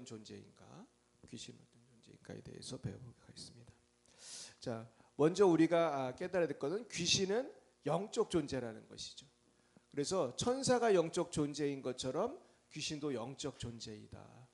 어떤 존재인가, 귀신은 어떤 존재인가에 대해서 배워보도록 하겠습니다. 자, 먼저 우리가 깨달아야 될 것은 귀신은 영적 존재라는 것이죠. 그래서 천사가 영적 존재인 것처럼 귀신도 영적 존재이다.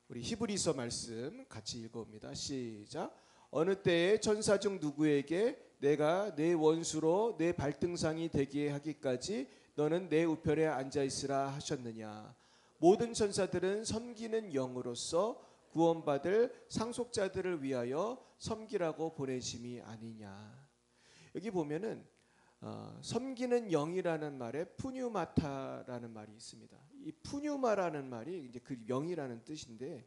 우리 히브리서 말씀 같이 읽어봅니다. 시작. 어느 때에 천사 중 누구에게 내가 내 원수로 내 발등상이 되게 하기까지 너는 내 우편에 앉아 있으라 하셨느냐. 모든 천사들은 섬기는 영으로서 구원받을 상속자들을 위하여 섬기라고 보내심이 아니냐. 여기 보면은 섬기는 영이라는 말에 푸뉴마타라는 말이 있습니다. 이 푸뉴마라는 말이 이제 그 영이라는 뜻인데,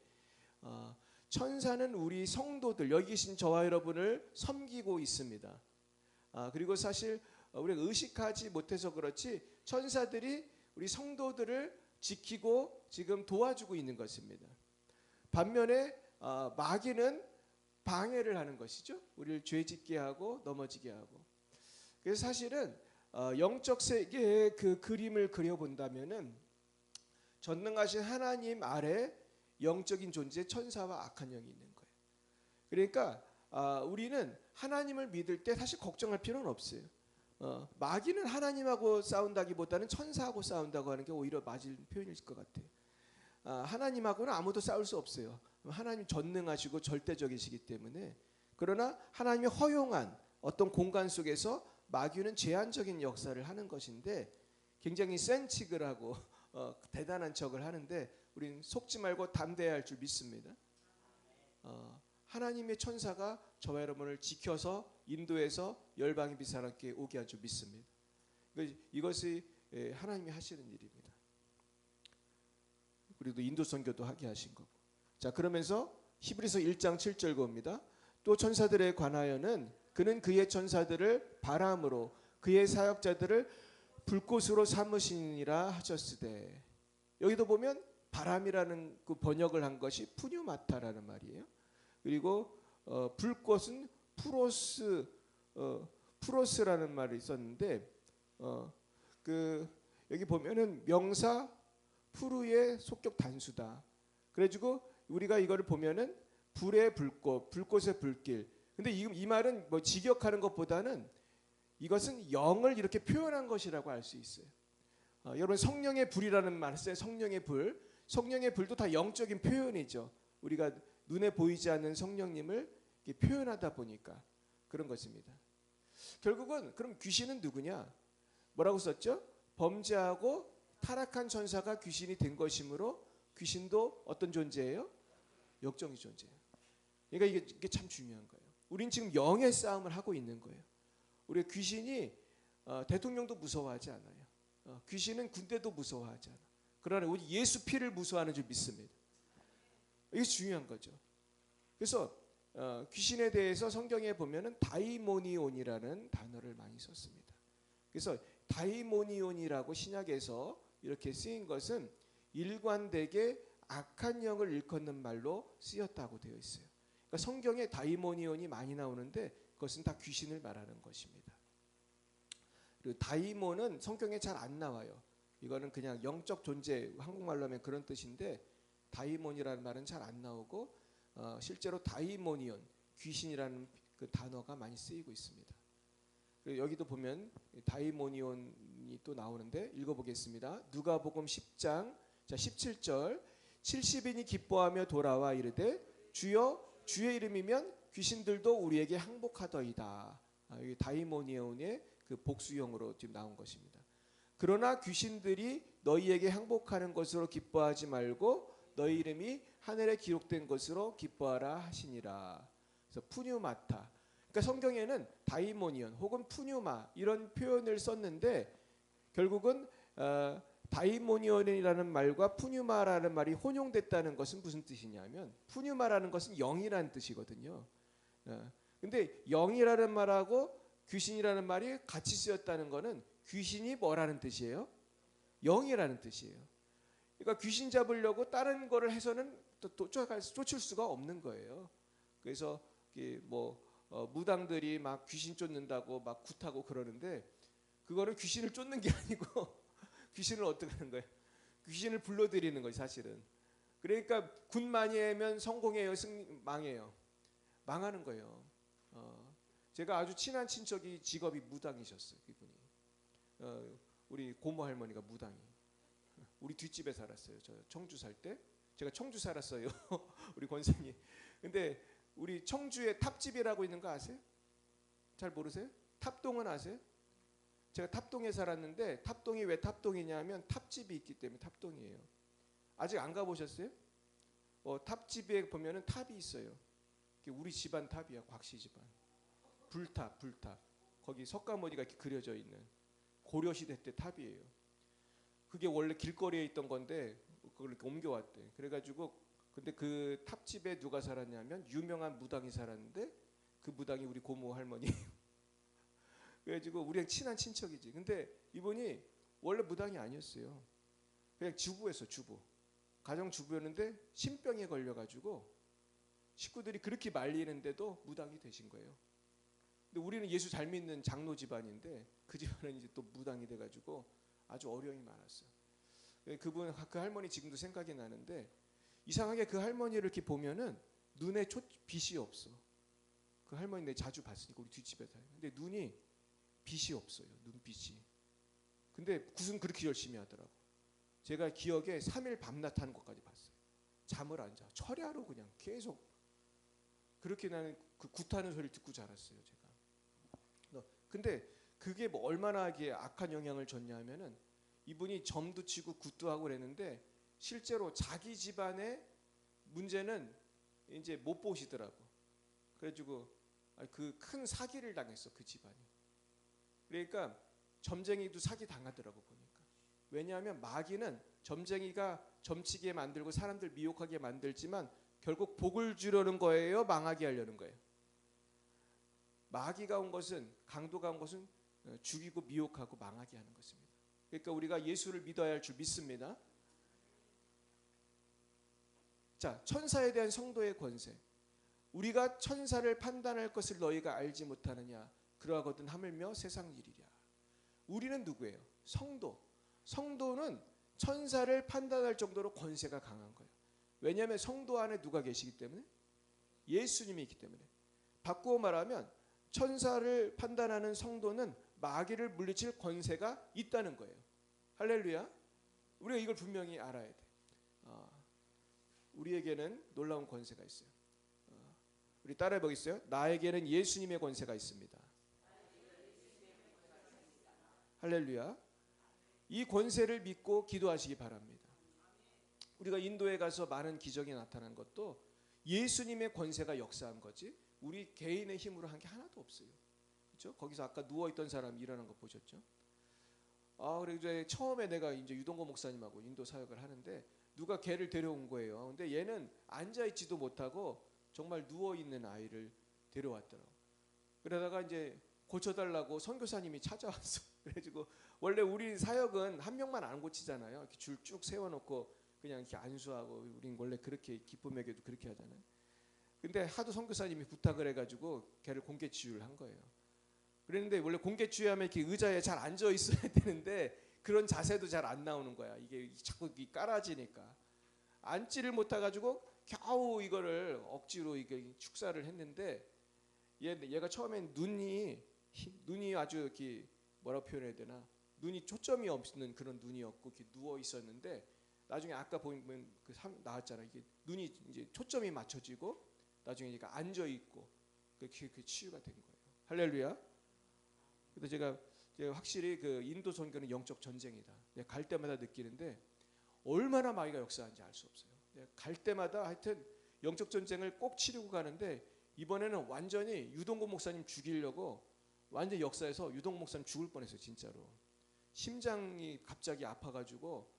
천사는 우리 성도들, 여기 계신 저와 여러분을 섬기고 있습니다. 그리고 사실 우리가 의식하지 못해서 그렇지 천사들이 우리 성도들을 지키고 지금 도와주고 있는 것입니다. 반면에 마귀는 방해를 하는 것이죠. 우리를 죄짓게 하고 넘어지게 하고. 그래서 사실은 영적 세계의 그 그림을 그려본다면은 전능하신 하나님 아래 영적인 존재 천사와 악한 영이 있는 거예요. 그러니까 우리는 하나님을 믿을 때 사실 걱정할 필요는 없어요. 마귀는 하나님하고 싸운다기보다는 천사하고 싸운다고 하는 게 오히려 맞을 표현일 것 같아요. 하나님하고는 아무도 싸울 수 없어요. 하나님 전능하시고 절대적이시기 때문에. 그러나 하나님이 허용한 어떤 공간 속에서 마귀는 제한적인 역사를 하는 것인데 굉장히 센 척을 하고 대단한 척을 하는데 우리는 속지 말고 담대해야 할 줄 믿습니다. 하나님의 천사가 저와 여러분을 지켜서 인도해서 열방의 비사람께 오게 할 줄 믿습니다. 이것이 하나님이 하시는 일입니다. 우리도 인도 선교도 하게 하신 거고. 자, 그러면서 히브리서 1장 7절 봅니다. 또 천사들에 관하여는 그는 그의 천사들을 바람으로 그의 사역자들을 불꽃으로 삼으시니라 하셨으되. 여기도 보면 바람이라는 그 번역을 한 것이 푸뉴마타라는 말이에요. 그리고 불꽃은 프로스라는 말이 있었는데 여기 보면은 명사 푸르의 속격 단수다. 그래가지고 우리가 이거를 보면은 불의 불꽃, 불꽃의 불길. 근데 이 말은 뭐 직역하는 것보다는 이것은 영을 이렇게 표현한 것이라고 알 수 있어요. 여러분 성령의 불이라는 말 써요. 성령의 불. 성령의 불도 다 영적인 표현이죠. 우리가 눈에 보이지 않는 성령님을 표현하다 보니까 그런 것입니다. 결국은 그럼 귀신은 누구냐? 뭐라고 썼죠? 범죄하고 타락한 천사가 귀신이 된 것이므로 귀신도 어떤 존재예요? 영적인 존재예요. 그러니까 이게 참 중요한 거예요. 우린 지금 영의 싸움을 하고 있는 거예요. 우리 귀신이 대통령도 무서워하지 않아요. 귀신은 군대도 무서워하지 않아. 그러나 우리 예수 피를 무서워하는 줄 믿습니다. 이게 중요한 거죠. 그래서 귀신에 대해서 성경에 보면은 다이모니온이라는 단어를 많이 썼습니다. 그래서 다이모니온이라고 신약에서 이렇게 쓰인 것은 일관되게 악한 영을 일컫는 말로 쓰였다고 되어 있어요. 그러니까 성경에 다이모니온이 많이 나오는데 그것은 다 귀신을 말하는 것입니다. 그리고 다이몬은 성경에 잘 안 나와요. 이거는 그냥 영적 존재, 한국말로 하면 그런 뜻인데 다이몬이라는 말은 잘 안 나오고 실제로 다이모니온, 귀신이라는 그 단어가 많이 쓰이고 있습니다. 그리고 여기도 보면 다이모니온이 또 나오는데 읽어보겠습니다. 누가복음 10장 17절 70인이 기뻐하며 돌아와 이르되 주여 주의 이름이면 귀신들도 우리에게 항복하더이다. 여기 다이모니온의 그 복수형으로 지금 나온 것입니다. 그러나 귀신들이 너희에게 항복하는 것으로 기뻐하지 말고 너희 이름이 하늘에 기록된 것으로 기뻐하라 하시니라. 그래서 푸뉴마타. 그러니까 성경에는 다이모니온 혹은 푸뉴마 이런 표현을 썼는데 결국은 다이모니온이라는 말과 푸뉴마라는 말이 혼용됐다는 것은 무슨 뜻이냐면 푸뉴마라는 것은 영이라는 뜻이거든요. 근데 영이라는 말하고 귀신이라는 말이 같이 쓰였다는 것은 귀신이 뭐라는 뜻이에요? 영이라는 뜻이에요. 그러니까 귀신 잡으려고 다른 거를 해서는 쫓을 수가 없는 거예요. 그래서 무당들이 막 귀신 쫓는다고 막 굿하고 그러는데 그거는 귀신을 쫓는 게 아니고 귀신을 어떻게 하는 거예요? 귀신을 불러들이는 거예요, 사실은. 그러니까 군 많이 하면 성공해요, 망해요? 망하는 거예요. 제가 아주 친한 친척이 직업이 무당이셨어요. 그분이. 우리 고모 할머니가 무당이. 우리 뒷집에 살았어요. 저 청주 살 때. 제가 청주 살았어요. 우리 권사님. 근데 우리 청주에 탑집이라고 있는 거 아세요? 잘 모르세요? 탑동은 아세요? 제가 탑동에 살았는데 탑동이 왜 탑동이냐면 탑집이 있기 때문에 탑동이에요. 아직 안 가보셨어요? 탑집에 보면은 탑이 있어요. 우리 집안 탑이야. 곽씨 집안. 불탑. 거기 석가모니가 이렇게 그려져 있는 고려시대 때 탑이에요. 그게 원래 길거리에 있던 건데 그걸 이렇게 옮겨왔대. 그래가지고 근데 그 탑집에 누가 살았냐면 유명한 무당이 살았는데 그 무당이 우리 고모 할머니. 그래가지고 우리랑 친한 친척이지. 근데 이분이 원래 무당이 아니었어요. 그냥 주부였어, 주부. 가정 주부였는데 신병에 걸려가지고 식구들이 그렇게 말리는데도 무당이 되신 거예요. 근데 우리는 예수 잘 믿는 장로 집안인데 그 집안은 이제 또 무당이 돼가지고 아주 어려움이 많았어요. 그분 그 할머니 지금도 생각이 나는데 이상하게 그 할머니를 이렇게 보면은 눈에 빛이 없어. 그 할머니 내가 자주 봤으니까 우리 뒷집에 살아요. 근데 눈이 빛이 없어요. 눈빛이. 근데 무슨 그렇게 열심히 하더라고. 제가 기억에 3일 밤낮 하는 것까지 봤어요. 잠을 안 자. 철야로 그냥 계속. 그렇게 나는 그 굿하는 소리를 듣고 자랐어요. 제가. 근데 그게 뭐 얼마나 악한 영향을 줬냐 하면은 이분이 점도 치고 굿도 하고 그랬는데 실제로 자기 집안의 문제는 이제 못 보시더라고. 그래가지고 그 큰 사기를 당했어. 그 집안이. 그러니까 점쟁이도 사기 당하더라고 보니까. 왜냐하면 마귀는 점쟁이가 점치게 만들고 사람들 미혹하게 만들지만 결국 복을 주려는 거예요, 망하게 하려는 거예요. 마귀가 온 것은, 강도가 온 것은 죽이고 미혹하고 망하게 하는 것입니다. 그러니까 우리가 예수를 믿어야 할 줄 믿습니다. 자, 천사에 대한 성도의 권세. 우리가 천사를 판단할 것을 너희가 알지 못하느냐. 그러하거든 하물며 세상 일이랴. 우리는 누구예요? 성도. 성도는 천사를 판단할 정도로 권세가 강한 거예요. 왜냐하면 성도 안에 누가 계시기 때문에? 예수님이 있기 때문에. 바꾸어 말하면 천사를 판단하는 성도는 마귀를 물리칠 권세가 있다는 거예요. 할렐루야. 우리가 이걸 분명히 알아야 돼. 우리에게는 놀라운 권세가 있어요. 우리 따라해 보겠어요? 나에게는 예수님의 권세가 있습니다. 할렐루야. 이 권세를 믿고 기도하시기 바랍니다. 우리가 인도에 가서 많은 기적이 나타난 것도 예수님의 권세가 역사한 거지 우리 개인의 힘으로 한 게 하나도 없어요. 그렇죠? 거기서 아까 누워 있던 사람 일어난 거 보셨죠? 그리고 이제 처음에 내가 이제 유동고 목사님하고 인도 사역을 하는데 누가 개를 데려온 거예요. 근데 얘는 앉아 있지도 못하고 정말 누워 있는 아이를 데려왔더라고. 그러다가 이제 고쳐달라고 선교사님이 찾아왔어. 그래가지고 원래 우리 사역은 한 명만 안 고치잖아요. 이렇게 줄 쭉 세워놓고 그냥 이렇게 안수하고 우린 원래 그렇게 기쁨에게도 그렇게 하잖아요. 근데 하도 선교사님이 부탁을 해가지고 걔를 공개 치유를 한 거예요. 그랬는데 원래 공개 치유하면 이렇게 의자에 잘 앉아 있어야 되는데 그런 자세도 잘 안 나오는 거야. 이게 자꾸 깔아지니까 앉지를 못해가지고 겨우 이거를 억지로 이게 축사를 했는데 얘가 처음엔 눈이 아주 이렇게 뭐라고 표현해야 되나 눈이 초점이 없는 그런 눈이었고 이렇게 누워 있었는데 나중에 아까 보면 나왔잖아. 이게 눈이 이제 초점이 맞춰지고 나중에 얘가 앉아 있고 그렇게 치유가 된 거예요. 할렐루야. 그래서 제가 확실히 그 인도 선교는 영적 전쟁이다. 내가 갈 때마다 느끼는데 얼마나 마귀가 역사하는지 알 수 없어요. 내가 갈 때마다 하여튼 영적 전쟁을 꼭 치르고 가는데 이번에는 완전히 유동고 목사님 죽이려고 완전 역사에서 유동고 목사님 죽을 뻔했어요. 진짜로. 심장이 갑자기 아파가지고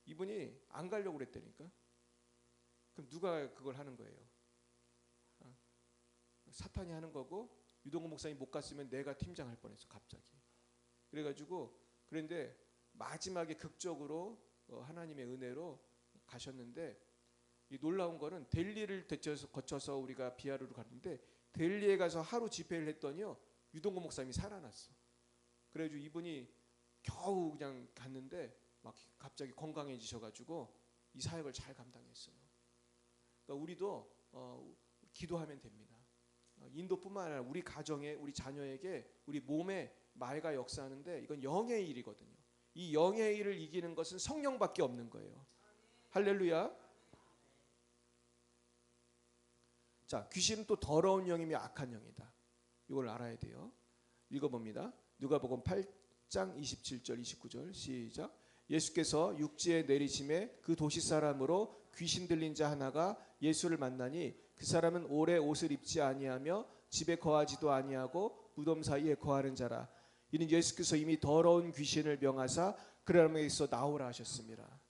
이분이 안 가려고 그랬다니까. 그럼 누가 그걸 하는 거예요? 사탄이 하는 거고 유동고 목사님 못 갔으면 내가 팀장할 뻔했어. 갑자기. 그래가지고 그런데 마지막에 극적으로 하나님의 은혜로 가셨는데 이 놀라운 거는 델리를 거쳐서 우리가 비하르로 갔는데 델리에 가서 하루 집회를 했더니요 유동고 목사님이 살아났어. 그래가지고 이분이 겨우 그냥 갔는데 막 갑자기 건강해지셔가지고 이 사역을 잘 감당했어요. 그러니까 우리도 기도하면 됩니다. 인도뿐만 아니라 우리 가정에, 우리 자녀에게, 우리 몸에 말과 역사하는데 이건 영의 일이거든요. 이 영의 일을 이기는 것은 성령밖에 없는 거예요. 할렐루야. 자, 귀신은 또 더러운 영이며 악한 영이다. 이걸 알아야 돼요. 읽어봅니다. 누가복음 8장 27절 29절 시작. 예수께서 육지에 내리심에 그 도시 사람으로 귀신 들린 자 하나가 예수를 만나니 그 사람은 오래 옷을 입지 아니하며 집에 거하지도 아니하고 무덤 사이에 거하는 자라. 이는 예수께서 이미 더러운 귀신을 명하사 그 사람에게서 나오라 하셨습니다.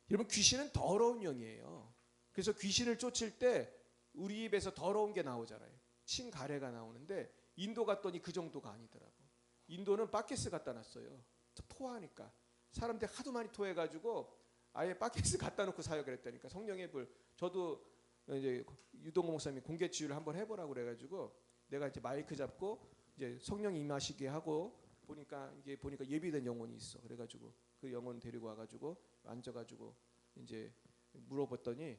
여러분, 귀신은 더러운 영이에요. 그래서 귀신을 쫓을 때 우리 입에서 더러운 게 나오잖아요. 침 가래가 나오는데 인도 갔더니 그 정도가 아니더라고. 인도는 바켓스 갖다 놨어요. 토하니까 사람들이 하도 많이 토해가지고 아예 바켓스 갖다 놓고 사역을 했다니까. 성령의 불. 저도 이제 유동호 목사님이 공개 치유를 한번 해보라고 그래가지고 내가 이제 마이크 잡고 이제 성령 임하시게 하고 보니까 예비된 영혼이 있어. 그래가지고 그 영혼 데리고 와가지고 앉아가지고 이제 물어봤더니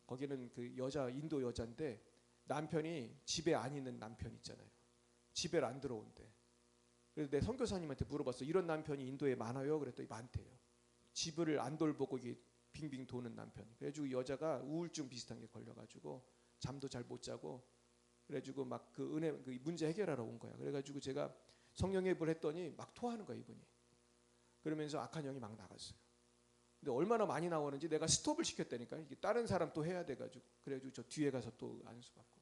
거기는 그 여자, 인도 여자인데 남편이 집에 안 있는 남편 있잖아요. 집에 안 들어온대. 그래서 내 선교사님한테 물어봤어. 이런 남편이 인도에 많아요? 그랬더니 많대요. 집을 안 돌보고 이게 빙빙 도는 남편. 그래가지고 여자가 우울증 비슷한 게 걸려가지고 잠도 잘 못 자고 그래가지고 막 그 은혜 그 문제 해결하러 온 거야. 그래가지고 제가 성령의 불 했더니 막 토하는 거야 이분이. 그러면서 악한 영이 막 나갔어요. 근데 얼마나 많이 나오는지 내가 스톱을 시켰다니까. 이게 다른 사람 또 해야 돼가지고 그래가지고 저 뒤에 가서 또 안수 받고.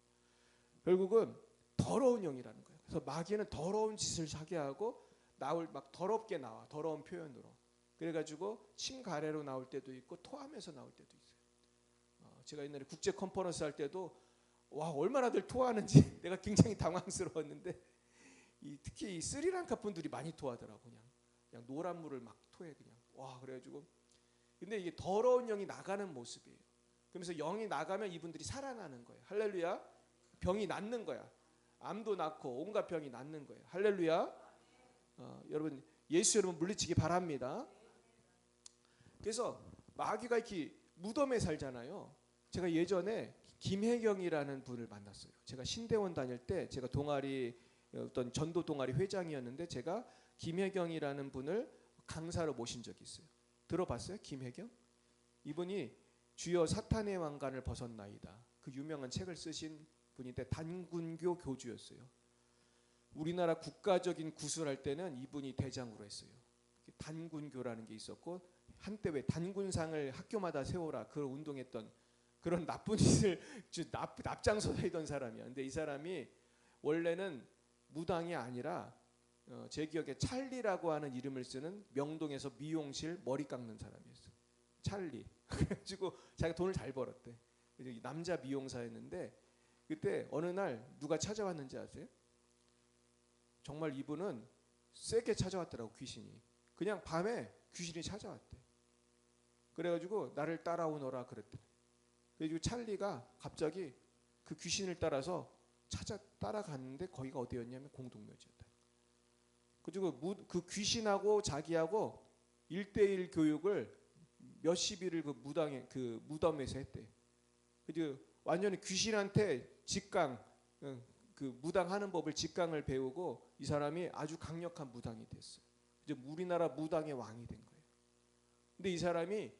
결국은 더러운 영이라는 거예요. 그래서 마귀는 더러운 짓을 하게 하고 막 더럽게 나와. 더러운 표현으로. 그래가지고 침 가래로 나올 때도 있고 토하면서 나올 때도 있어요. 제가 옛날에 국제 컨퍼런스 할 때도 와 얼마나들 토하는지 내가 굉장히 당황스러웠는데 특히 이 스리랑카 분들이 많이 토하더라고. 그냥 노란 물을 막 토해 그냥. 와 그래가지고 근데 이게 더러운 영이 나가는 모습이에요. 그러면서 영이 나가면 이분들이 살아나는 거예요. 할렐루야. 병이 낫는 거야. 암도 낫고 온갖 병이 낫는 거예요. 할렐루야. 여러분 예수 여러분 물리치기 바랍니다. 그래서 마귀가 이렇게 무덤에 살잖아요. 제가 예전에 김혜경이라는 분을 만났어요. 제가 신대원 다닐 때 제가 동아리 어떤 전도 동아리 회장이었는데 제가 김혜경이라는 분을 강사로 모신 적이 있어요. 들어봤어요? 김혜경? 이분이 주여 사탄의 왕관을 벗었나이다. 그 유명한 책을 쓰신 분인데 단군교 교주였어요. 우리나라 국가적인 구술할 때는 이분이 대장으로 했어요. 단군교라는 게 있었고 한때 왜 단군상을 학교마다 세워라 그런 운동했던 그런 나쁜 짓을 앞장서 다니던 사람이야. 근데 이 사람이 원래는 무당이 아니라 제 기억에 찰리라고 하는 이름을 쓰는 명동에서 미용실 머리 깎는 사람이었어요. 찰리. 그래가지고 자기가 돈을 잘 벌었대. 남자 미용사였는데 그때 어느 날 누가 찾아왔는지 아세요? 정말 이분은 세게 찾아왔더라고 귀신이. 그냥 밤에 귀신이 찾아왔대. 그래가지고 나를 따라오너라 그랬더니. 그래가지고 찰리가 갑자기 그 귀신을 따라서 따라갔는데 거기가 어디였냐면 공동묘지였다. 그리고 그 귀신하고 자기하고 1대1 교육을 몇십 일을 그 무덤에서 했대. 그리고 완전히 귀신한테 직강, 그 무당하는 법을 직강을 배우고 이 사람이 아주 강력한 무당이 됐어요. 이제 우리나라 무당의 왕이 된 거예요. 근데 이 사람이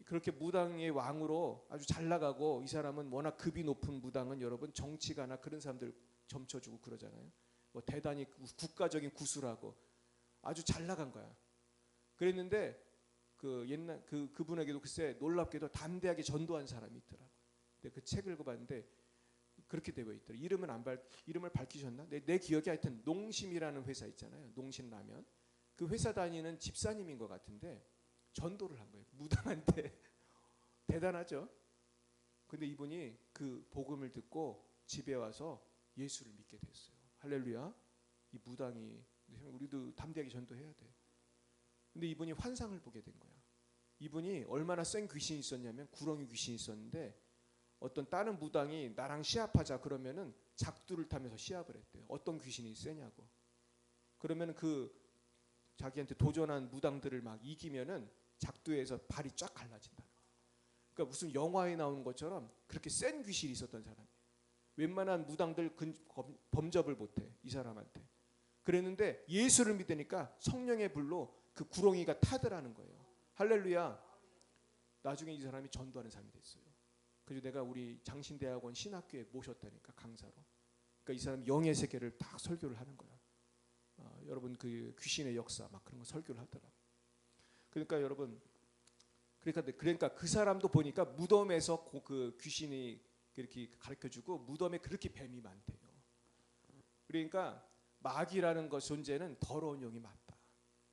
그렇게 무당의 왕으로 아주 잘 나가고 이 사람은 워낙 급이 높은 무당은 여러분 정치가나 그런 사람들 점쳐주고 그러잖아요. 뭐 대단히 국가적인 구술하고 아주 잘 나간 거야. 그랬는데 그 옛날 그분에게도 글쎄 놀랍게도 담대하게 전도한 사람이 있더라고. 근데 그 책을 읽어봤는데 그렇게 되어 있더라. 이름을 밝히셨나? 내 기억에 하여튼 농심이라는 회사 있잖아요. 농심라면. 그 회사 다니는 집사님인 것 같은데 전도를 한 거예요. 무당한테. 대단하죠. 근데 이분이 그 복음을 듣고 집에 와서 예수를 믿게 됐어요. 할렐루야. 이 무당이 우리도 담대하게 전도해야 돼. 근데 이분이 환상을 보게 된 거야. 이분이 얼마나 센 귀신이 있었냐면 구렁이 귀신이 있었는데 어떤 다른 무당이 나랑 시합하자 그러면은 작두를 타면서 시합을 했대요. 어떤 귀신이 세냐고. 그러면은 그 자기한테 도전한 무당들을 막 이기면은 작두에서 발이 쫙 갈라진다. 그러니까 무슨 영화에 나오는 것처럼 그렇게 센 귀신이 있었던 사람이에요. 웬만한 무당들 범접을 못해 이 사람한테. 그랬는데 예수를 믿으니까 성령의 불로 그 구렁이가 타더라는 거예요. 할렐루야. 나중에 이 사람이 전도하는 사람이 됐어요. 그래서 내가 우리 장신대학원 신학교에 모셨다니까, 강사로. 그러니까 이 사람이 영의 세계를 다 설교를 하는 거야. 여러분 그 귀신의 역사 막 그런 거 설교를 하더라. 그러니까 여러분, 그러니까 그 사람도 보니까 무덤에서 그 귀신이 그렇게 가르쳐주고 무덤에 그렇게 뱀이 많대요. 그러니까 마귀라는 것 존재는 더러운 영이 맞다.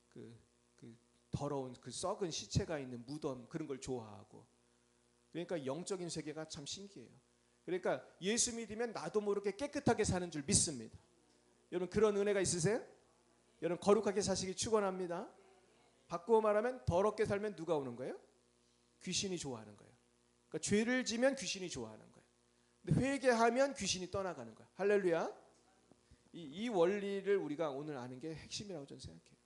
그 더러운 그 썩은 시체가 있는 무덤 그런 걸 좋아하고. 그러니까 영적인 세계가 참 신기해요. 그러니까 예수 믿으면 나도 모르게 깨끗하게 사는 줄 믿습니다. 여러분 그런 은혜가 있으세요? 여러분 거룩하게 사시기 축원합니다. 바꾸어 말하면 더럽게 살면 누가 오는 거예요? 귀신이 좋아하는 거예요. 그러니까 죄를 지면 귀신이 좋아하는 거예요. 근데 회개하면 귀신이 떠나가는 거예요. 할렐루야. 이 원리를 우리가 오늘 아는 게 핵심이라고 저는 생각해요.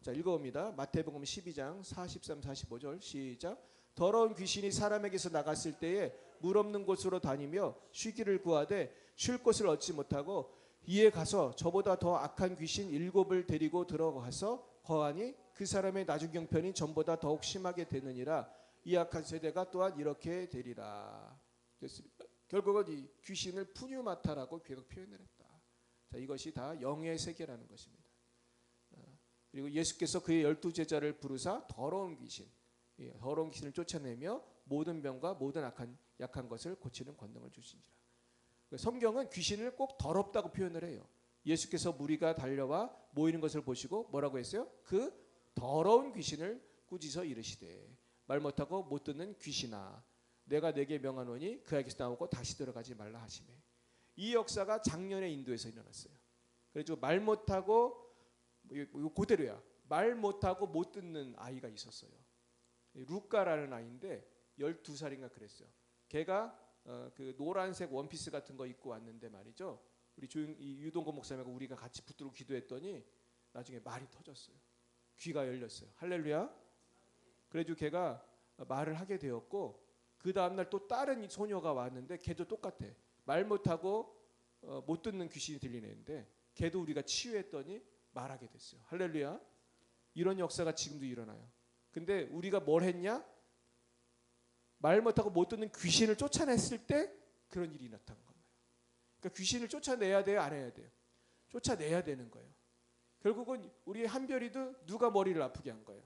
자, 읽어봅니다. 마태복음 12장 43, 45절 시작. 더러운 귀신이 사람에게서 나갔을 때에 물 없는 곳으로 다니며 쉬기를 구하되 쉴 곳을 얻지 못하고 이에 가서 저보다 더 악한 귀신 7을 데리고 들어가서 거하니 그 사람의 나중 형편이 전보다 더욱 심하게 되느니라. 이 악한 세대가 또한 이렇게 되리라. 결국은 이 귀신을 푸뉴마타라고 계속 표현을 했다. 자, 이것이 다 영의 세계라는 것입니다. 그리고 예수께서 그의 12제자를 부르사 더러운 귀신을 쫓아내며 모든 병과 모든 약한 것을 고치는 권능을 주시니라. 성경은 귀신을 꼭 더럽다고 표현을 해요. 예수께서 무리가 달려와 모이는 것을 보시고 뭐라고 했어요? 그 더러운 귀신을 꾸짖어 이르시되 말 못하고 못 듣는 귀신아 내가 내게 명하노니 그에게서 나오고 다시 들어가지 말라 하시매. 이 역사가 작년에 인도에서 일어났어요. 그래서 말 못하고 이거 그대로야. 말 못하고 못 듣는 아이가 있었어요. 루카라는 아이인데 12살인가 그랬어요. 걔가 그 노란색 원피스 같은 거 입고 왔는데 말이죠. 우리 유동건 목사님하고 우리가 같이 붙들고 기도했더니 나중에 말이 터졌어요. 귀가 열렸어요. 할렐루야. 그래가지고 걔가 말을 하게 되었고 그 다음날 또 다른 소녀가 왔는데 걔도 똑같아. 말 못하고 못 듣는 귀신이 들리는데 걔도 우리가 치유했더니 말하게 됐어요. 할렐루야. 이런 역사가 지금도 일어나요. 근데 우리가 뭘 했냐? 말 못하고 못 듣는 귀신을 쫓아냈을 때 그런 일이 나타난 거예요. 그러니까 귀신을 쫓아내야 돼요? 안 해야 돼요? 쫓아내야 되는 거예요. 결국은 우리 한별이도 누가 머리를 아프게 한 거예요?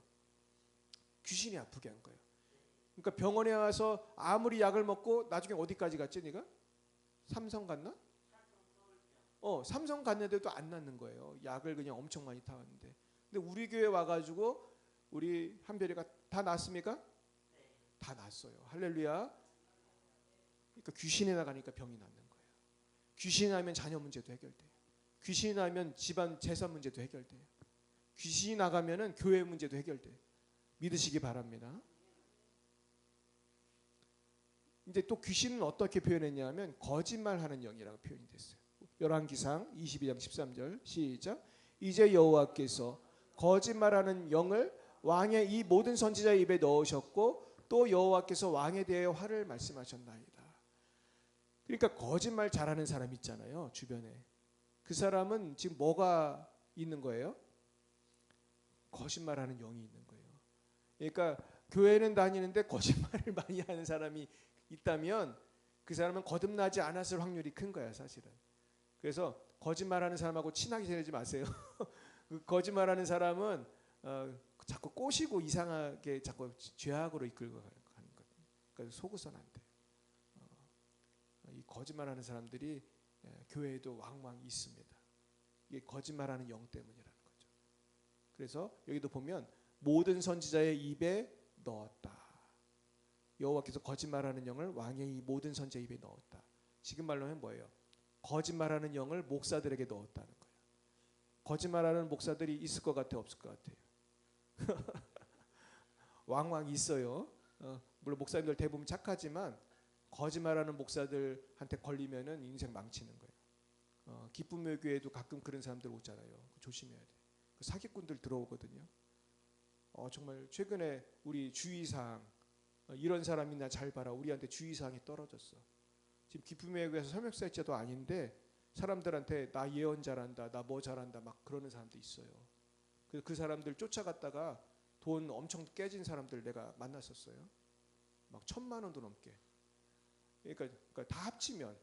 귀신이 아프게 한 거예요. 그러니까 병원에 와서 아무리 약을 먹고 나중에 어디까지 갔지 네가? 삼성 갔나? 삼성 갔는데도 안 낫는 거예요. 약을 그냥 엄청 많이 타왔는데. 근데 우리 교회 와가지고 우리 한별이가 다 낫습니까? 다 낫어요. 할렐루야. 그러니까 귀신이 나가니까 병이 낫는 거예요. 귀신이 나면 자녀 문제도 해결돼요. 귀신이 나면 집안 재산 문제도 해결돼요. 귀신이 나가면은 교회 문제도 해결돼요. 믿으시기 바랍니다. 이제 또 귀신은 어떻게 표현했냐면 거짓말하는 영이라고 표현이 됐어요. 열왕기상 22장 13절 시작. 이제 여호와께서 거짓말하는 영을 왕의 이 모든 선지자의 입에 넣으셨고 또 여호와께서 왕에 대하여 화를 말씀하셨나이다. 그러니까 거짓말 잘하는 사람 있잖아요. 주변에. 그 사람은 지금 뭐가 있는 거예요? 거짓말하는 영이 있는 거예요. 그러니까 교회는 다니는데 거짓말을 많이 하는 사람이 있다면 그 사람은 거듭나지 않았을 확률이 큰 거야 사실은. 그래서 거짓말하는 사람하고 친하게 지내지 마세요. 그 거짓말하는 사람은 자꾸 꼬시고 이상하게 자꾸 죄악으로 이끌고 가는 거예요. 그러니까 속으선 안 돼. 이 거짓말하는 사람들이 교회에도 왕왕 있습니다. 이게 거짓말하는 영 때문이라는 거죠. 그래서 여기도 보면 모든 선지자의 입에 넣었다. 여호와께서 거짓말하는 영을 왕의 이 모든 선지자의 입에 넣었다. 지금 말로 하면 뭐예요? 거짓말하는 영을 목사들에게 넣었다는 거예요. 거짓말하는 목사들이 있을 것 같아요? 없을 것 같아요? 왕왕 있어요. 물론 목사님들 대부분 착하지만 거짓말하는 목사들한테 걸리면은 인생 망치는 거예요. 기쁨의 교회에도 가끔 그런 사람들 오잖아요. 조심해야 돼. 사기꾼들 들어오거든요. 정말 최근에 우리 주의사항 이런 사람이나 잘 봐라. 우리한테 주의사항이 떨어졌어. 지금 기쁨의 교회에서 설명사역자도 아닌데 사람들한테 나 예언 잘한다, 나 뭐 잘한다 막 그러는 사람도 있어요. 그 사람들 쫓아갔다가 돈 엄청 깨진 사람들 내가 만났었어요. 막 1,000만 원도 넘게. 그러니까 다 합치면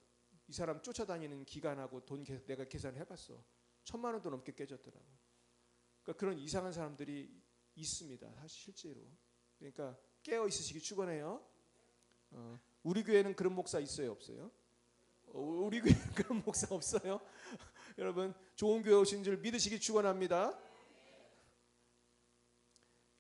이 사람 쫓아다니는 기간하고 돈 내가 계산을 해봤어. 1,000만 원도 넘게 깨졌더라고. 그러니까 그런 이상한 사람들이 있습니다. 사실 실제로. 그러니까 깨어 있으시기 축원해요. 우리 교회는 그런 목사 있어요, 없어요? 우리 교회는 그런 목사 없어요. 여러분 좋은 교회 오신 줄 믿으시기 축원합니다.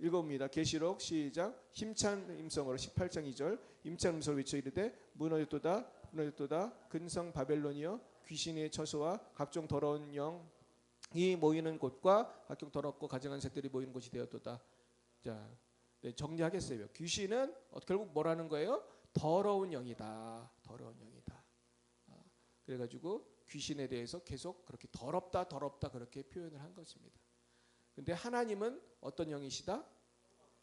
읽어봅니다. 계시록 시작. 힘찬 음성으로 18장 2절 힘찬 음성으로 외쳐 이르되 무너졌도다 무너졌도다 근성 바벨론이여 귀신의 처소와 각종 더러운 영이 모이는 곳과 각종 더럽고 가증한 새들이 모이는 곳이 되었도다. 자, 네, 정리하겠어요. 귀신은 결국 뭐라는 거예요? 더러운 영이다. 더러운 영이다. 그래가지고 귀신에 대해서 계속 그렇게 더럽다 더럽다 그렇게 표현을 한 것입니다. 근데 하나님은 어떤 영이시다?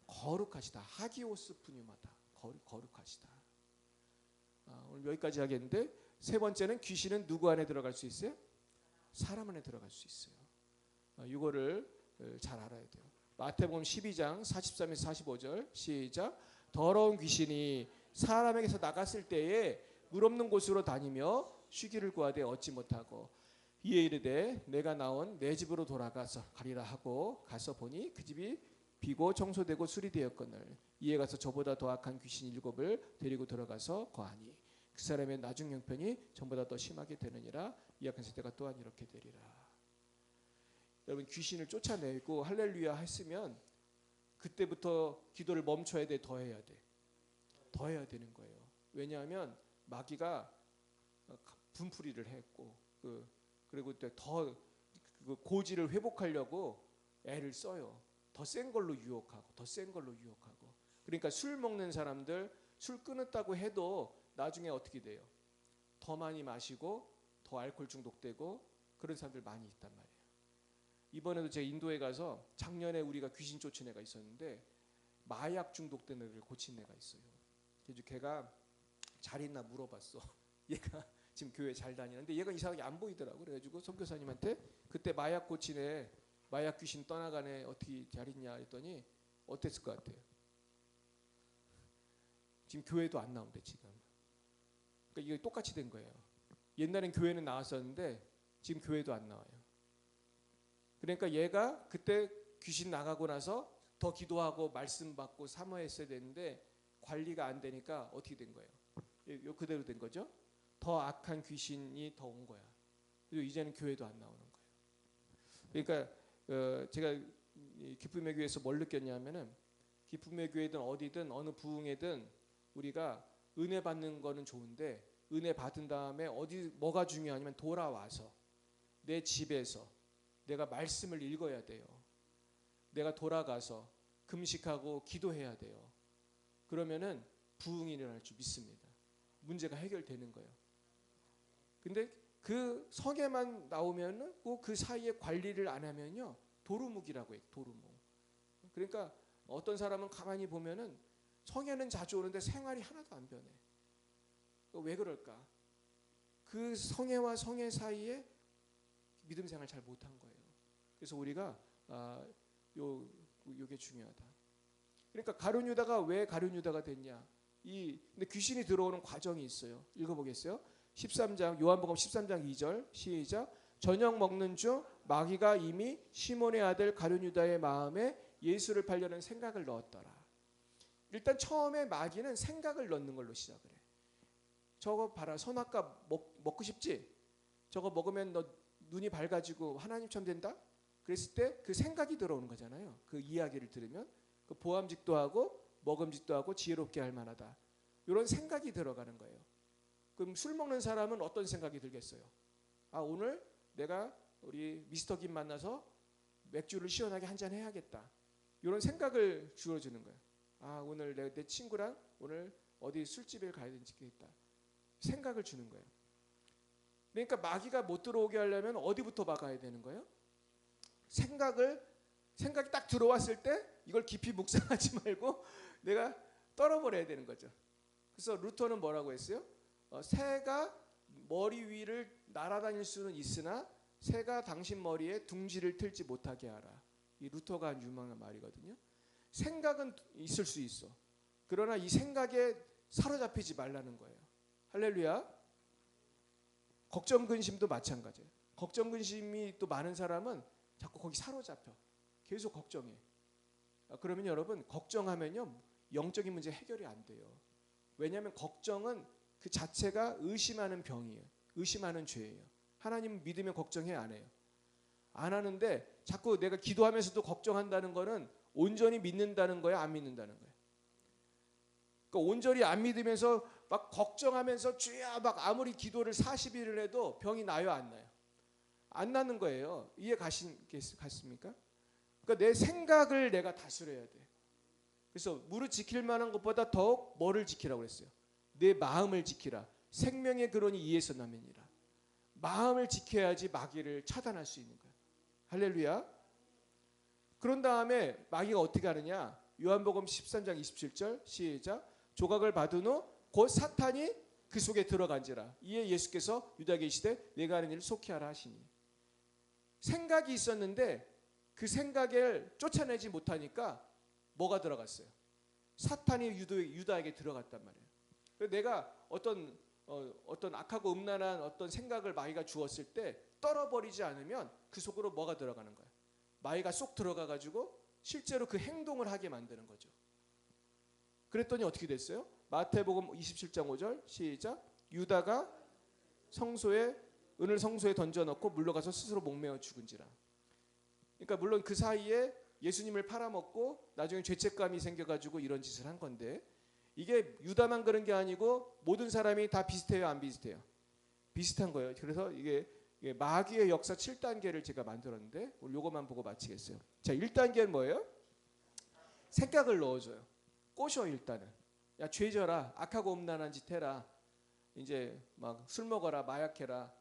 거룩하시다. 하기오스 푸뉴마다. 거룩하시다. 오늘 여기까지 하겠는데 세 번째는 귀신은 누구 안에 들어갈 수 있어요? 사람 안에 들어갈 수 있어요. 이거를 잘 알아야 돼요. 마태복음 12장 43에서 45절 시작. 더러운 귀신이 사람에게서 나갔을 때에 물 없는 곳으로 다니며 쉬기를 구하되 얻지 못하고 이에 이르되 내가 나온 내 집으로 돌아가서 가리라 하고 가서 보니 그 집이 비고 청소되고 수리되었거늘 이에 가서 저보다 더 악한 귀신 7을 데리고 들어가서 거하니 그 사람의 나중 형편이 전보다 더 심하게 되느니라. 이 악한 세대가 또한 이렇게 되리라. 여러분 귀신을 쫓아내고 할렐루야 했으면 그때부터 기도를 멈춰야 돼. 더 해야 돼. 더 해야 되는 거예요. 왜냐하면 마귀가 분풀이를 했고 그리고 더 고지를 회복하려고 애를 써요. 더 센 걸로 유혹하고 더 센 걸로 유혹하고. 그러니까 술 먹는 사람들 술 끊었다고 해도 나중에 어떻게 돼요? 더 많이 마시고 더 알코올 중독되고 그런 사람들 많이 있단 말이에요. 이번에도 제가 인도에 가서 작년에 우리가 귀신 쫓은 애가 있었는데 마약 중독된 애를 고친 애가 있어요. 그래서 걔가 잘 있나 물어봤어. 얘가 지금 교회 잘 다니는데 얘가 이상하게 안 보이더라고. 그래가지고 선교사님한테 그때 마약 고친 애 마약 귀신 떠나간 애 어떻게 잘 있냐 했더니 어땠을 것 같아요? 지금 교회도 안 나온대 지금. 그러니까 이게 똑같이 된 거예요. 옛날엔 교회는 나왔었는데 지금 교회도 안 나와요. 그러니까 얘가 그때 귀신 나가고 나서 더 기도하고 말씀 받고 사모했어야 되는데 관리가 안 되니까 어떻게 된 거예요? 요 그대로 된 거죠. 더 악한 귀신이 더 온 거야. 그리고 이제는 교회도 안 나오는 거예요. 그러니까 제가 기쁨의 교회에서 뭘 느꼈냐면은 기쁨의 교회든 어디든 어느 부흥회든 우리가 은혜 받는 거는 좋은데 은혜 받은 다음에 뭐가 중요하냐면 돌아와서 내 집에서 내가 말씀을 읽어야 돼요. 내가 돌아가서 금식하고 기도해야 돼요. 그러면은 부흥이 일어날 줄 믿습니다. 문제가 해결되는 거예요. 근데 그 성에만 나오면은 꼭 그 사이에 관리를 안 하면요 도루묵이라고 해요. 도루묵. 그러니까 어떤 사람은 가만히 보면은 성에는 자주 오는데 생활이 하나도 안 변해. 왜 그럴까? 그 성애와 성애 사이에 믿음 생활 잘 못한 거예요. 그래서 우리가 요게 중요하다. 그러니까 가룟 유다가 왜 가룟 유다가 됐냐? 근데 귀신이 들어오는 과정이 있어요. 읽어보겠어요? 13장 요한복음 13장 2절 시작. 저녁 먹는 중 마귀가 이미 시몬의 아들 가룟 유다의 마음에 예수를 팔려는 생각을 넣었더라. 일단 처음에 마귀는 생각을 넣는 걸로 시작을 해. 저거 봐라, 선악과 먹고 싶지? 저거 먹으면 너 눈이 밝아지고 하나님처럼 된다? 그랬을 때 그 생각이 들어오는 거잖아요. 그 이야기를 들으면 그 보암직도 하고 먹음직도 하고 지혜롭게 할 만하다. 이런 생각이 들어가는 거예요. 그럼 술 먹는 사람은 어떤 생각이 들겠어요? 오늘 내가 우리 미스터 김 만나서 맥주를 시원하게 한잔 해야겠다. 이런 생각을 주어주는 거예요. 오늘 내 친구랑 오늘 어디 술집에 가야 되겠다. 생각을 주는 거예요. 그러니까 마귀가 못 들어오게 하려면 어디부터 막아야 되는 거예요? 생각이 딱 들어왔을 때 이걸 깊이 묵상하지 말고 내가 떨어버려야 되는 거죠. 그래서 루터는 뭐라고 했어요? 새가 머리 위를 날아다닐 수는 있으나 새가 당신 머리에 둥지를 틀지 못하게 하라. 이 루터가 한 유명한 말이거든요. 생각은 있을 수 있어. 그러나 이 생각에 사로잡히지 말라는 거예요. 할렐루야. 걱정 근심도 마찬가지예요. 걱정 근심이 또 많은 사람은 자꾸 거기 사로잡혀. 계속 걱정해. 그러면 여러분 걱정하면요 영적인 문제 해결이 안 돼요. 왜냐하면 걱정은 그 자체가 의심하는 병이에요. 의심하는 죄예요. 하나님 믿으면 걱정해 안 해요? 안 하는데 자꾸 내가 기도하면서도 걱정한다는 거는 온전히 믿는다는 거야, 안 믿는다는 거야? 그러니까 온전히 안 믿으면서 막 걱정하면서 주야 막 아무리 기도를 40일을 해도 병이 나요, 안 나요? 안 나는 거예요. 이해 가십니까? 그러니까 내 생각을 내가 다스려야 돼. 그래서 무릇 지킬 만한 것보다 더욱 뭐를 지키라고 그랬어요? 내 마음을 지키라. 생명의 근원이 이에서 나면이라. 마음을 지켜야지 마귀를 차단할 수 있는 거예요. 할렐루야. 그런 다음에 마귀가 어떻게 하느냐? 요한복음 13장 27절 시작. 조각을 받은 후 곧 사탄이 그 속에 들어간지라. 이에 예수께서 유다에게 이르시되 내가 하는 일을 속히 하라 하시니. 생각이 있었는데 그 생각을 쫓아내지 못하니까 뭐가 들어갔어요? 사탄이 유다에게 들어갔단 말이에요. 그래서 내가 어떤 악하고 음란한 어떤 생각을 마귀가 주었을 때 떨어버리지 않으면 그 속으로 뭐가 들어가는 거야? 마귀가 쏙 들어가 가지고 실제로 그 행동을 하게 만드는 거죠. 그랬더니 어떻게 됐어요? 마태복음 27장 5절 시작. 유다가 은을 성소에 던져넣고 물러가서 스스로 목매어 죽은지라. 그러니까 물론 그 사이에 예수님을 팔아먹고 나중에 죄책감이 생겨가지고 이런 짓을 한 건데 이게 유다만 그런 게 아니고 모든 사람이 다 비슷해요, 안 비슷해요? 비슷한 거예요. 그래서 이게 마귀의 역사 7단계를 제가 만들었는데 오늘 요것만 보고 마치겠어요. 자, 1단계는 뭐예요? 생각을 넣어줘요. 꼬셔. 일단은 야 죄져라, 악하고 음란한 짓 해라, 이제 막 술 먹어라, 마약해라,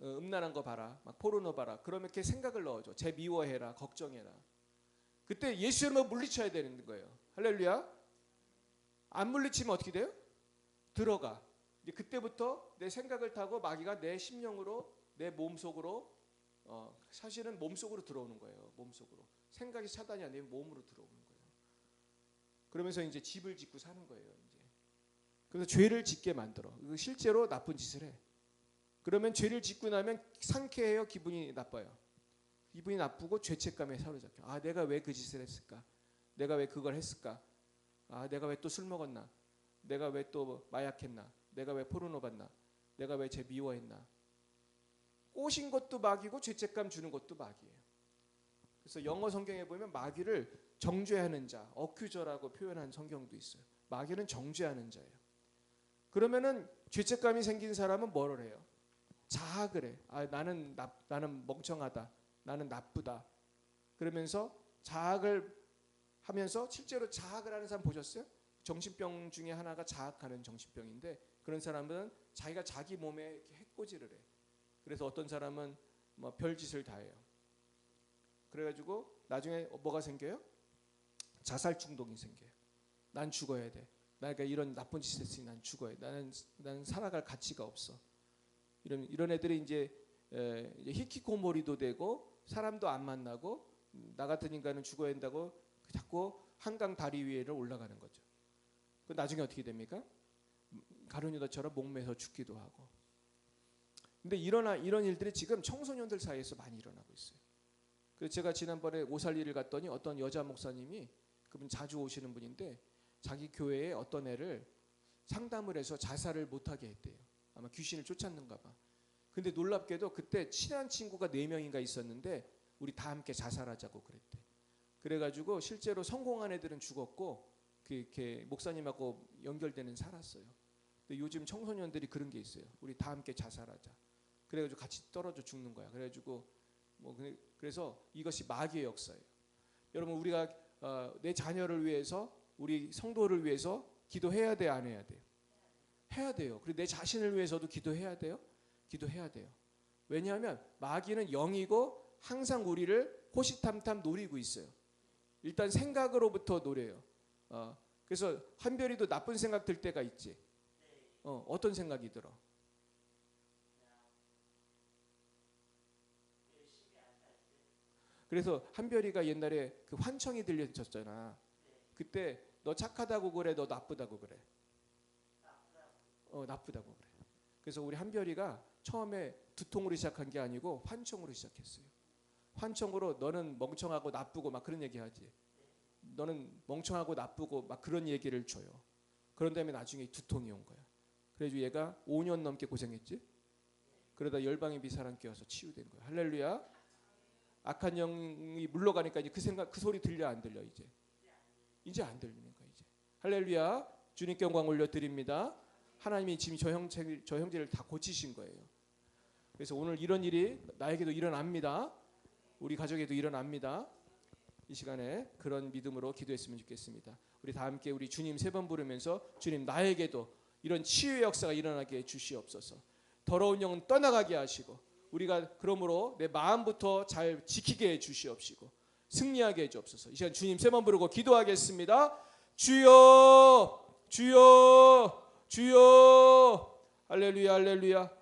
음란한 거 봐라, 막 포르노 봐라. 그러면 이렇게 생각을 넣어줘. 쟤 미워해라, 걱정해라. 그때 예수 이름으로 물리쳐야 되는 거예요. 할렐루야. 안 물리치면 어떻게 돼요? 들어가. 이제 그때부터 내 생각을 타고 마귀가 내 심령으로, 내 몸속으로, 사실은 몸속으로 들어오는 거예요. 몸속으로. 생각이 차단이 안 되면 몸으로 들어오는 거예요. 그러면서 이제 집을 짓고 사는 거예요. 이제. 그래서 죄를 짓게 만들어. 실제로 나쁜 짓을 해. 그러면 죄를 짓고 나면 상쾌해요, 기분이 나빠요? 기분이 나쁘고 죄책감에 사로잡혀. 아, 내가 왜 그 짓을 했을까? 내가 왜 그걸 했을까? 아, 내가 왜 또 술 먹었나? 내가 왜 또 마약했나? 내가 왜 포르노 봤나? 내가 왜 쟤 미워했나? 꼬신 것도 마귀고 죄책감 주는 것도 마귀예요. 그래서 영어 성경에 보면 마귀를 정죄하는 자, 어큐저라고 표현한 성경도 있어요. 마귀는 정죄하는 자예요. 그러면은 죄책감이 생긴 사람은 뭐를 해요? 자학을 해. 아, 나는 멍청하다. 나는 나쁘다. 그러면서 자학을 하면서 실제로 자학을 하는 사람 보셨어요? 정신병 중에 하나가 자학하는 정신병인데 그런 사람은 자기가 자기 몸에 이렇게 해코지를 해. 그래서 어떤 사람은 뭐 별짓을 다 해요. 그래가지고 나중에 뭐가 생겨요? 자살 중독이 생겨요. 난 죽어야 돼. 내가 이런 나쁜 짓을 했으니 난 죽어야 돼. 나는 살아갈 가치가 없어. 이런 애들이 이제 히키코모리도 되고 사람도 안 만나고 나 같은 인간은 죽어야 한다고 자꾸 한강 다리 위에를 올라가는 거죠. 그 나중에 어떻게 됩니까? 가룟유다처럼 목매서 죽기도 하고. 근데 이런 일들이 지금 청소년들 사이에서 많이 일어나고 있어요. 그래서 제가 지난번에 오살리를 갔더니 어떤 여자 목사님이, 그분 자주 오시는 분인데 자기 교회에 어떤 애를 상담을 해서 자살을 못하게 했대요. 아마 귀신을 쫓았는가 봐. 근데 놀랍게도 그때 친한 친구가 4명인가 있었는데 우리 다 함께 자살하자고 그랬대. 그래가지고 실제로 성공한 애들은 죽었고 이렇게 목사님하고 연결되는 살았어요. 근데 요즘 청소년들이 그런 게 있어요. 우리 다 함께 자살하자. 그래가지고 같이 떨어져 죽는 거야. 그래가지고 그래서 이것이 마귀의 역사예요. 여러분 우리가 내 자녀를 위해서, 우리 성도를 위해서 기도해야 돼, 안 해야 돼요? 해야 돼요. 그리고 내 자신을 위해서도 기도해야 돼요. 기도해야 돼요. 왜냐하면 마귀는 영이고 항상 우리를 호시탐탐 노리고 있어요. 일단 생각으로부터 노려요. 그래서 한별이도 나쁜 생각 들 때가 있지. 어떤 생각이 들어? 그래서 한별이가 옛날에 그 환청이 들려졌잖아. 그때 너 착하다고 그래, 너 나쁘다고 그래? 나쁘다고 그래. 그래서 우리 한별이가 처음에 두통으로 시작한 게 아니고 환청으로 시작했어요. 환청으로 너는 멍청하고 나쁘고 막 그런 얘기하지. 너는 멍청하고 나쁘고 막 그런 얘기를 줘요. 그런 다음에 나중에 두통이 온 거야. 그래서 얘가 5년 넘게 고생했지. 그러다 열방의 비사랑 껴서 치유된 거야. 할렐루야. 악한 영이 물러가니까 이제 그 소리 들려 안 들려 이제 안 들리는 거야 이제. 할렐루야. 주님께 영광 올려드립니다. 하나님이 지금 저 형제를 다 고치신 거예요. 그래서 오늘 이런 일이 나에게도 일어납니다. 우리 가족에도 일어납니다. 이 시간에 그런 믿음으로 기도했으면 좋겠습니다. 우리 다 함께 우리 주님 3번 부르면서 주님 나에게도 이런 치유의 역사가 일어나게 해 주시옵소서. 더러운 영은 떠나가게 하시고 우리가 그러므로 내 마음부터 잘 지키게 해 주시옵시고 승리하게 해 주옵소서. 이 시간 주님 3번 부르고 기도하겠습니다. 주여 주여 주여. 할렐루야 할렐루야.